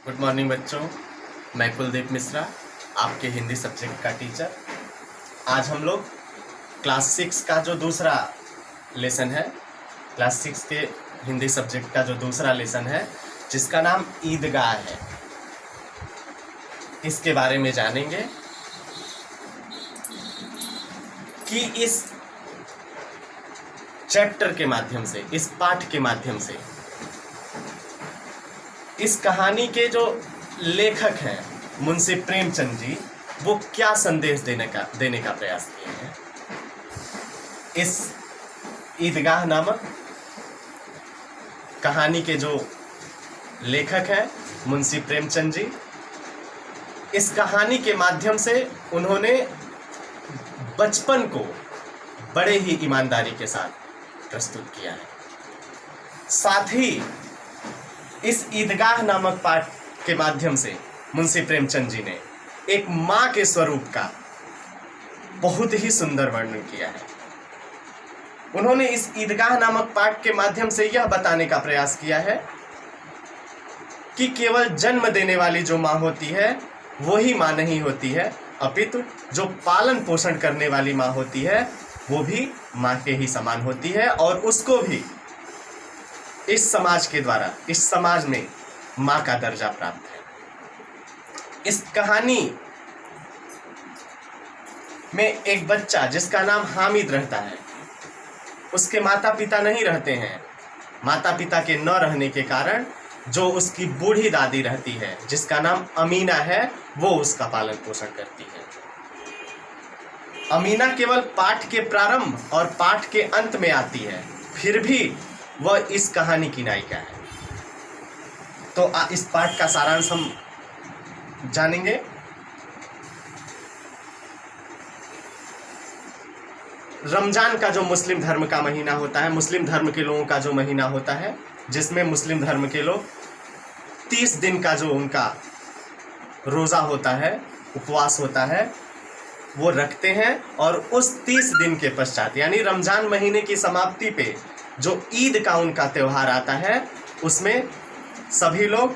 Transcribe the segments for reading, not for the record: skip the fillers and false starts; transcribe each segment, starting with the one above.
Good morning बच्चों, मैं कुलदीप मिश्रा, आपके हिंदी सब्जेक्ट का टीचर। आज हम लोग क्लास 6 का जो दूसरा लेसन है, क्लास 6 के हिंदी सब्जेक्ट का जो दूसरा लेसन है, जिसका नाम ईदगाह है, इसके बारे में जानेंगे कि इस चैप्टर के माध्यम से, इस पाठ के माध्यम से, इस कहानी के जो लेखक हैं मुंशी प्रेमचंद जी, वो क्या संदेश देने का प्रयास किए हैं। इस ईदगाह नामक कहानी के जो लेखक हैं मुंशी प्रेमचंद जी, इस कहानी के माध्यम से उन्होंने बचपन को बड़े ही ईमानदारी के साथ प्रस्तुत किया है। साथ ही इस ईदगाह नामक पाठ के माध्यम से मुंशी प्रेमचंद जी ने एक माँ के स्वरूप का बहुत ही सुंदर वर्णन किया है। उन्होंने इस ईदगाह नामक पाठ के माध्यम से यह बताने का प्रयास किया है कि केवल जन्म देने वाली जो माँ होती है वही माँ नहीं होती है, अपितु जो पालन पोषण करने वाली माँ होती है वो भी माँ के ही समान होती है, और उसको भी इस समाज के द्वारा, इस समाज में माँ का दर्जा प्राप्त है। इस कहानी में एक बच्चा जिसका नाम हामिद रहता है, उसके माता पिता नहीं रहते हैं। माता पिता के न रहने के कारण जो उसकी बूढ़ी दादी रहती है, जिसका नाम अमीना है, वो उसका पालन पोषण करती है। अमीना केवल पाठ के प्रारंभ और पाठ के अंत में आती है, फिर भी वह इस कहानी की नायिका है। तो इस पाठ का सारांश हम जानेंगे। रमजान का जो मुस्लिम धर्म का महीना होता है, मुस्लिम धर्म के लोगों का जो महीना होता है, जिसमें मुस्लिम धर्म के लोग 30 दिन का जो उनका रोज़ा होता है, उपवास होता है, वो रखते हैं। और उस 30 दिन के पश्चात, यानी रमजान महीने की समाप्ति पे जो ईद का उनका त्यौहार आता है, उसमें सभी लोग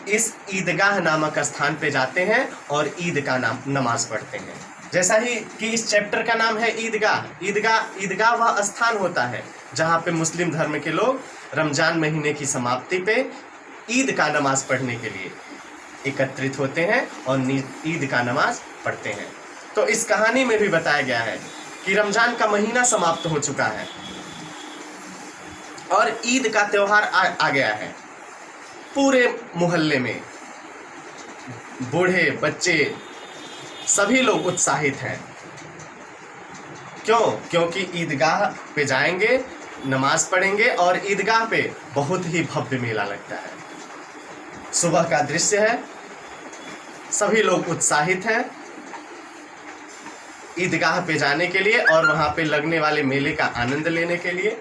इस ईदगाह नामक स्थान पे जाते हैं और ईद का नमाज पढ़ते हैं। जैसा ही कि इस चैप्टर का नाम है ईदगाह। ईदगाह वह स्थान होता है जहाँ पे मुस्लिम धर्म के लोग रमजान महीने की समाप्ति पे ईद का नमाज पढ़ने के लिए एकत्रित होते हैं और ईद का नमाज पढ़ते हैं। तो इस कहानी में भी बताया गया है कि रमजान का महीना समाप्त हो चुका है और ईद का त्यौहार आ गया है। पूरे मोहल्ले में बूढ़े बच्चे सभी लोग उत्साहित हैं। क्योंकि ईदगाह पे जाएंगे, नमाज पढ़ेंगे और ईदगाह पे बहुत ही भव्य मेला लगता है। सुबह का दृश्य है, सभी लोग उत्साहित हैं ईदगाह पे जाने के लिए और वहाँ पे लगने वाले मेले का आनंद लेने के लिए।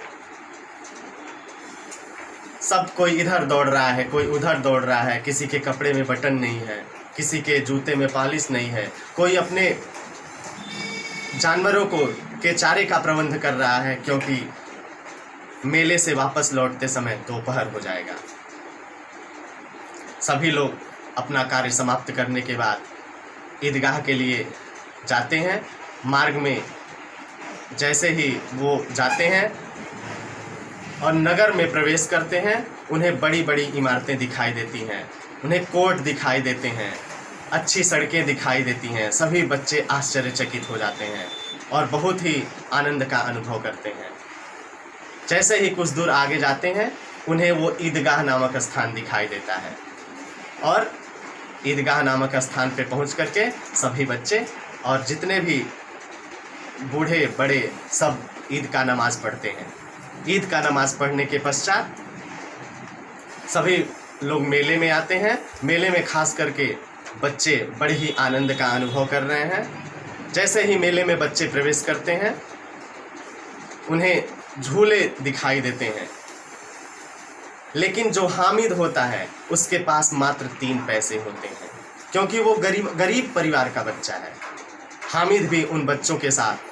सब कोई इधर दौड़ रहा है, कोई उधर दौड़ रहा है, किसी के कपड़े में बटन नहीं है, किसी के जूते में पॉलिश नहीं है, कोई अपने जानवरों के चारे का प्रबंध कर रहा है, क्योंकि मेले से वापस लौटते समय दोपहर हो जाएगा। सभी लोग अपना कार्य समाप्त करने के बाद ईदगाह के लिए जाते हैं। मार्ग में जैसे ही वो जाते हैं और नगर में प्रवेश करते हैं, उन्हें बड़ी बड़ी इमारतें दिखाई देती हैं, उन्हें कोर्ट दिखाई देते हैं, अच्छी सड़कें दिखाई देती हैं। सभी बच्चे आश्चर्यचकित हो जाते हैं और बहुत ही आनंद का अनुभव करते हैं। जैसे ही कुछ दूर आगे जाते हैं, उन्हें वो ईदगाह नामक स्थान दिखाई देता है और ईदगाह नामक स्थान पे पहुंच करके सभी बच्चे और जितने भी बूढ़े बड़े सब ईद का नमाज पढ़ते हैं। ईद का नमाज पढ़ने के पश्चात सभी लोग मेले में आते हैं। मेले में खास करके बच्चे बड़े ही आनंद का अनुभव कर रहे हैं। जैसे ही मेले में बच्चे प्रवेश करते हैं, उन्हें झूले दिखाई देते हैं, लेकिन जो हामिद होता है उसके पास मात्र 3 पैसे होते हैं, क्योंकि वो गरीब परिवार का बच्चा है। हामिद भी उन बच्चों के साथ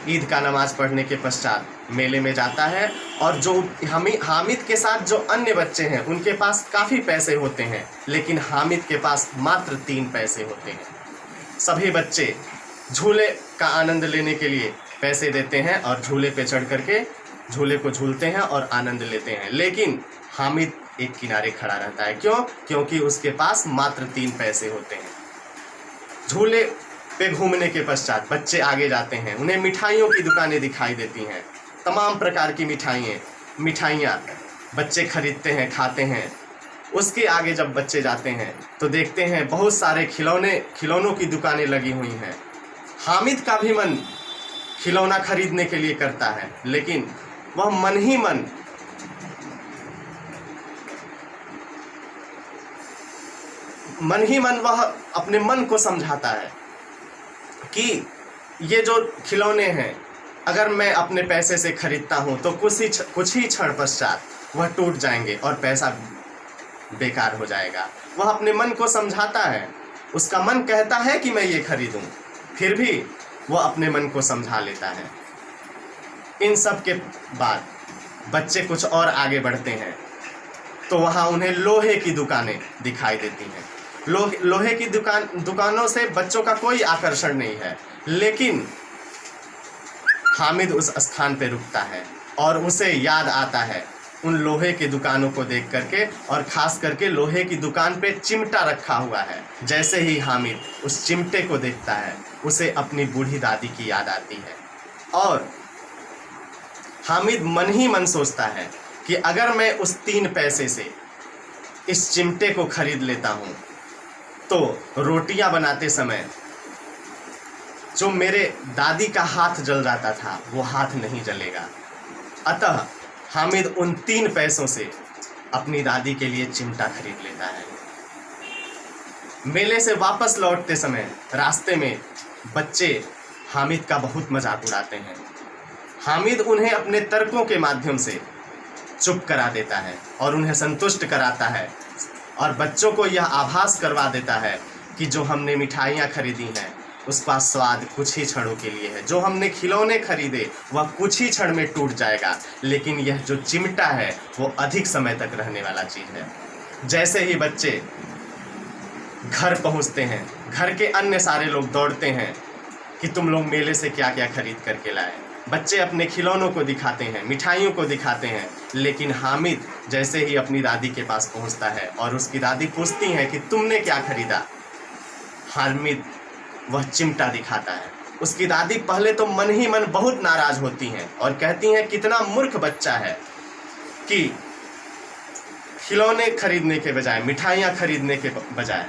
ईद का नमाज पढ़ने के पश्चात मेले में जाता है और जो हामिद के साथ जो अन्य बच्चे हैं उनके पास काफ़ी पैसे होते हैं, लेकिन हामिद के पास मात्र 3 पैसे होते हैं। सभी बच्चे झूले का आनंद लेने के लिए पैसे देते हैं और झूले पे चढ़ करके झूले को झूलते हैं और आनंद लेते हैं, लेकिन हामिद एक किनारे खड़ा रहता है। क्यों? क्योंकि उसके पास मात्र 3 पैसे होते हैं। झूले पे घूमने के पश्चात बच्चे आगे जाते हैं, उन्हें मिठाइयों की दुकानें दिखाई देती हैं। तमाम प्रकार की मिठाइयाँ बच्चे खरीदते हैं, खाते हैं। उसके आगे जब बच्चे जाते हैं तो देखते हैं बहुत सारे खिलौनों की दुकानें लगी हुई हैं। हामिद का भी मन खिलौना खरीदने के लिए करता है, लेकिन वह मन ही मन वह अपने मन को समझाता है कि ये जो खिलौने हैं अगर मैं अपने पैसे से खरीदता हूँ तो कुछ ही क्षण पश्चात वह टूट जाएंगे और पैसा बेकार हो जाएगा। वह अपने मन को समझाता है, उसका मन कहता है कि मैं ये खरीदूं, फिर भी वह अपने मन को समझा लेता है। इन सब के बाद बच्चे कुछ और आगे बढ़ते हैं तो वहाँ उन्हें लोहे की दुकानें दिखाई देती हैं। लोहे की दुकानों से बच्चों का कोई आकर्षण नहीं है, लेकिन हामिद उस स्थान पर रुकता है और उसे याद आता है उन लोहे की दुकानों को देख करके, और ख़ास करके लोहे की दुकान पे चिमटा रखा हुआ है। जैसे ही हामिद उस चिमटे को देखता है उसे अपनी बूढ़ी दादी की याद आती है और हामिद मन ही मन सोचता है कि अगर मैं उस 3 पैसे से इस चिमटे को खरीद लेता हूँ तो रोटियां बनाते समय जो मेरे दादी का हाथ जल जाता था वो हाथ नहीं जलेगा। अतः हामिद उन 3 पैसों से अपनी दादी के लिए चिमटा खरीद लेता है। मेले से वापस लौटते समय रास्ते में बच्चे हामिद का बहुत मजाक उड़ाते हैं। हामिद उन्हें अपने तर्कों के माध्यम से चुप करा देता है और उन्हें संतुष्ट कराता है और बच्चों को यह आभास करवा देता है कि जो हमने मिठाइयाँ खरीदी हैं उसका स्वाद कुछ ही क्षणों के लिए है, जो हमने खिलौने खरीदे वह कुछ ही क्षण में टूट जाएगा, लेकिन यह जो चिमटा है वो अधिक समय तक रहने वाला चीज़ है। जैसे ही बच्चे घर पहुंचते हैं, घर के अन्य सारे लोग दौड़ते हैं कि तुम लोग मेले से क्या क्या खरीद करके लाए। बच्चे अपने खिलौनों को दिखाते हैं, मिठाइयों को दिखाते हैं, लेकिन हामिद जैसे ही अपनी दादी के पास पहुंचता है और उसकी दादी पूछती है कि तुमने क्या खरीदा, हामिद वह चिमटा दिखाता है। उसकी दादी पहले तो मन ही मन बहुत नाराज होती हैं और कहती हैं कितना मूर्ख बच्चा है कि खिलौने खरीदने के बजाय, मिठाइयाँ खरीदने के बजाय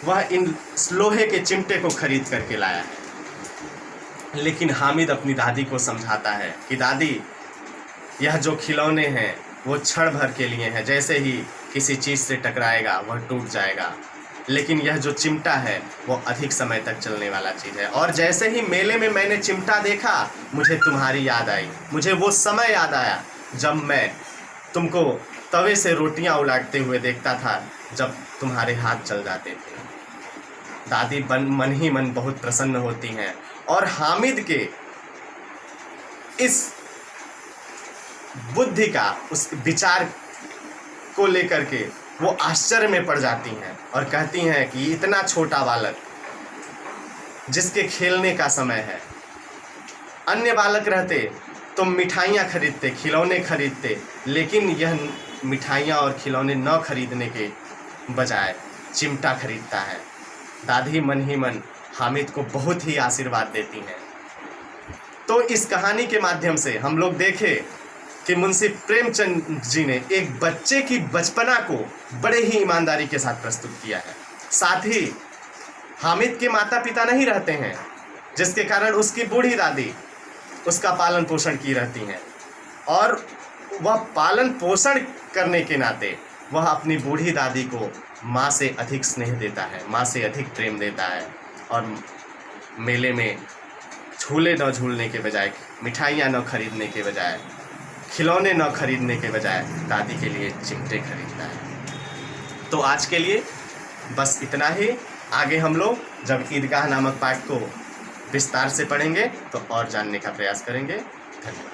वह इन लोहे के चिमटे को खरीद करके लाया है। लेकिन हामिद अपनी दादी को समझाता है कि दादी यह जो खिलौने हैं वो क्षण भर के लिए हैं, जैसे ही किसी चीज़ से टकराएगा वह टूट जाएगा, लेकिन यह जो चिमटा है वो अधिक समय तक चलने वाला चीज़ है। और जैसे ही मेले में मैंने चिमटा देखा मुझे तुम्हारी याद आई, मुझे वो समय याद आया जब मैं तुमको तवे से रोटियां उलाटते हुए देखता था जब तुम्हारे हाथ जल जाते थे। दादी मन ही मन बहुत प्रसन्न होती हैं और हामिद के इस बुद्धि का, उस विचार को लेकर के वो आश्चर्य में पड़ जाती हैं और कहती हैं कि इतना छोटा बालक जिसके खेलने का समय है, अन्य बालक रहते तो मिठाइयाँ खरीदते, खिलौने खरीदते, लेकिन यह मिठाइयाँ और खिलौने न खरीदने के बजाय चिमटा खरीदता है। दादी मन ही मन हामिद को बहुत ही आशीर्वाद देती हैं। तो इस कहानी के माध्यम से हम लोग देखें कि मुंशी प्रेमचंद जी ने एक बच्चे की बचपना को बड़े ही ईमानदारी के साथ प्रस्तुत किया है। साथ ही हामिद के माता पिता नहीं रहते हैं, जिसके कारण उसकी बूढ़ी दादी उसका पालन पोषण की रहती हैं और वह पालन पोषण करने के नाते वह अपनी बूढ़ी दादी को माँ से अधिक स्नेह देता है, माँ से अधिक प्रेम देता है और मेले में झूले न झूलने के बजाय, मिठाइयाँ न खरीदने के बजाय, खिलौने न खरीदने के बजाय दादी के लिए चिमटे खरीदता है। तो आज के लिए बस इतना ही। आगे हम लोग जब ईदगाह नामक पाठ को विस्तार से पढ़ेंगे तो और जानने का प्रयास करेंगे। धन्यवाद।